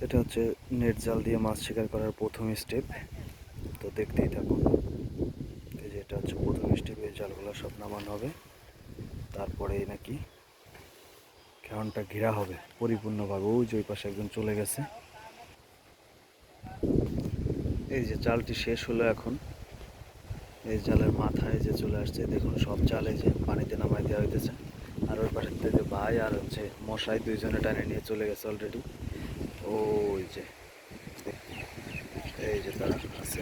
এটা হচ্ছে নেট জাল দিয়ে মাছ শিকার করার প্রথম স্টেপ। তো দেখতেই থাকুন। এই যে এটা হচ্ছে প্রথম স্টেপ, এই জালগুলো সব নামানো হবে, তারপরেই নাকি খেয়নটা ঘেরা হবে পরিপূর্ণভাবে। ওই যে ওই পাশে একজন চলে গেছে। এই যে জালটি শেষ হলো এখন। এই জালের মাথায় যে চলে আসছে, দেখুন সব জালে যে পানিতে নামাই দেওয়া হইতেছে। আর ওই পাশের থেকে ভাই আর হচ্ছে মশাই দুইজনে টানে নিয়ে চলে গেছে অলরেডি। ওই যে এই যে তারা আছে,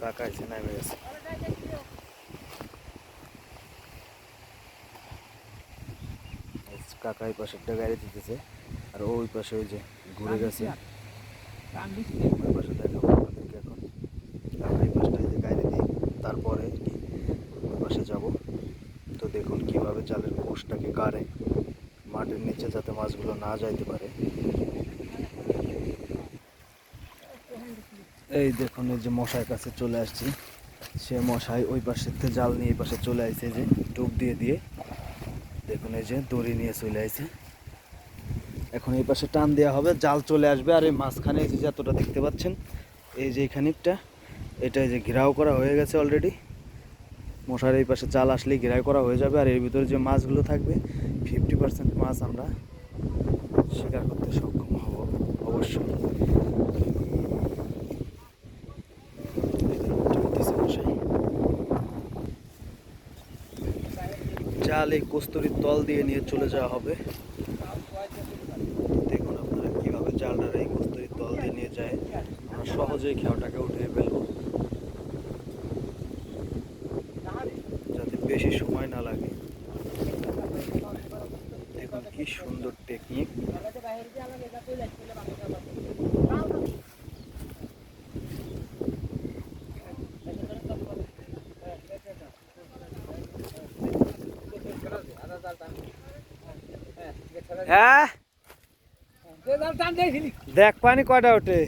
কাকা এসে নেমে গেছে। কাকা এই পাশেরটা গাড়ি দিতেছে, আর ওই পাশে ওই যে ঘুরে গেছে। ওই পাশে দেখাবো আপনাদেরকে এখন। কাকা এই পাশটায় যে গাড়ি দিই, তারপরে ওই পাশে যাব। তো দেখুন কিভাবে জালের কোষটাকে কাড়ে মাটির নিচে, যাতে মাছগুলো না যাইতে পারে। এই দেখুন এই যে মশার কাছে চলে আসছি। সে মশাই ওই পাশের থেকে জাল নিয়ে এই পাশে চলে আসছে, যে টোপ দিয়ে দিয়ে দেখুন এই যে দড়ি নিয়ে চলে আসছে। এখন এই পাশে টান দেওয়া হবে, জাল চলে আসবে। আর এই মাঝখানে এই যে যতটা দেখতে পাচ্ছেন, এই যে খানিকটা, এটা এই যে ঘেরাও করা হয়ে গেছে অলরেডি। মশার এই পাশে জাল আসলেই ঘেরাও করা হয়ে যাবে। আর এর ভিতরে যে মাছগুলো থাকবে, 50% মাছ আমরা শিকার করতে সক্ষম হব অবশ্যই। জাল এই কস্তুরীর তল দিয়ে নিয়ে চলে যাওয়া হবে। দেখুন আপনারা কিভাবে জালটার এই কস্তুরীর তল দিয়ে নিয়ে যায়। আমরা সহজেই খেয়াটাকে উঠিয়ে ফেলবো, যাতে বেশি সময় না লাগে। দেখুন কি সুন্দর টেকনিক। হ্যাঁ দেখ পানি কয়টা ওঠে,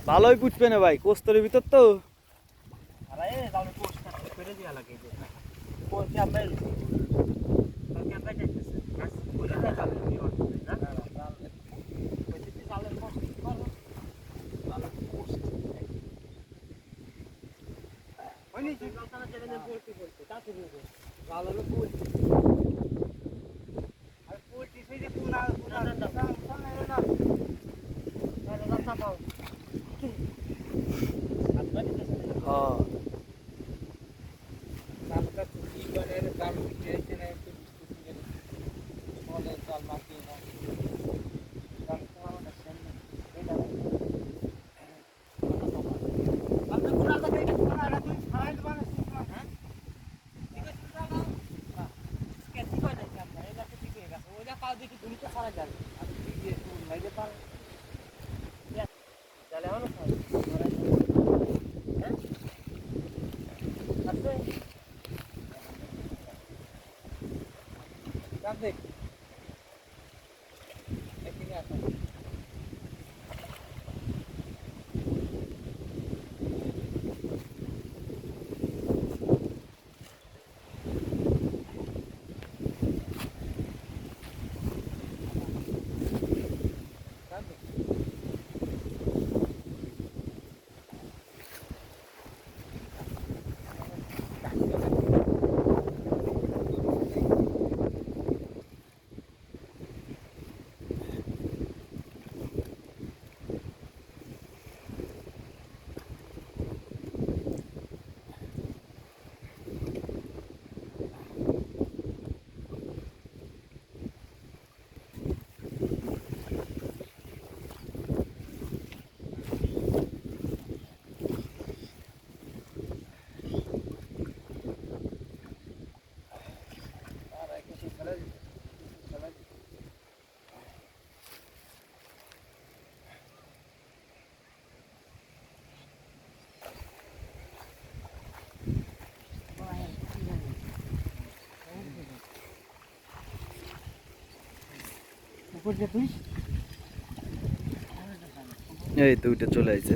ভালোই পুটবে না ভাই, কস্তরের ভিতর তো। এই তো ওইটা চলে আইছে।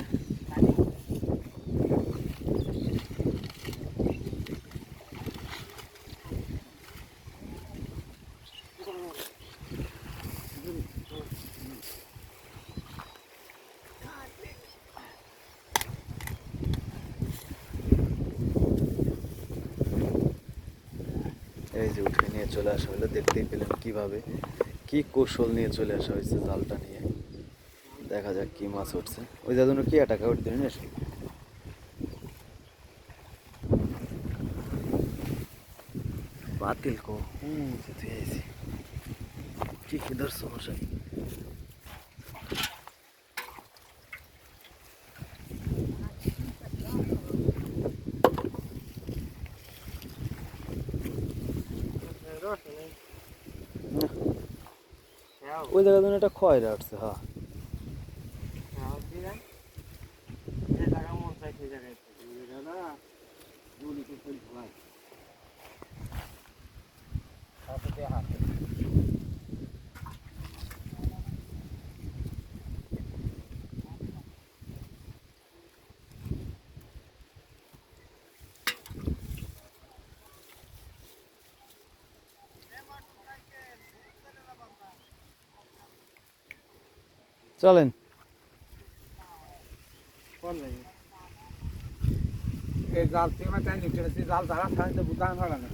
যে উঠে নিয়ে চলে আসা হলো, দেখতেই পেলেন কিভাবে কি কৌশল নিয়ে চলে আসা হয়েছে জালটা নিয়ে। দেখা যাক কি মাছ উঠছে। ওই দাদুনো কি টাকা উঠতে নিয়ে আসি বাতিল কো যেতে আইছি কি কিদার সমস্যা। ওই জায়গা ধরুন একটা খয়রা উঠছে। হ্যাঁ চলেন। এই জাল থেকে জাল তারা বুঝতে পারে না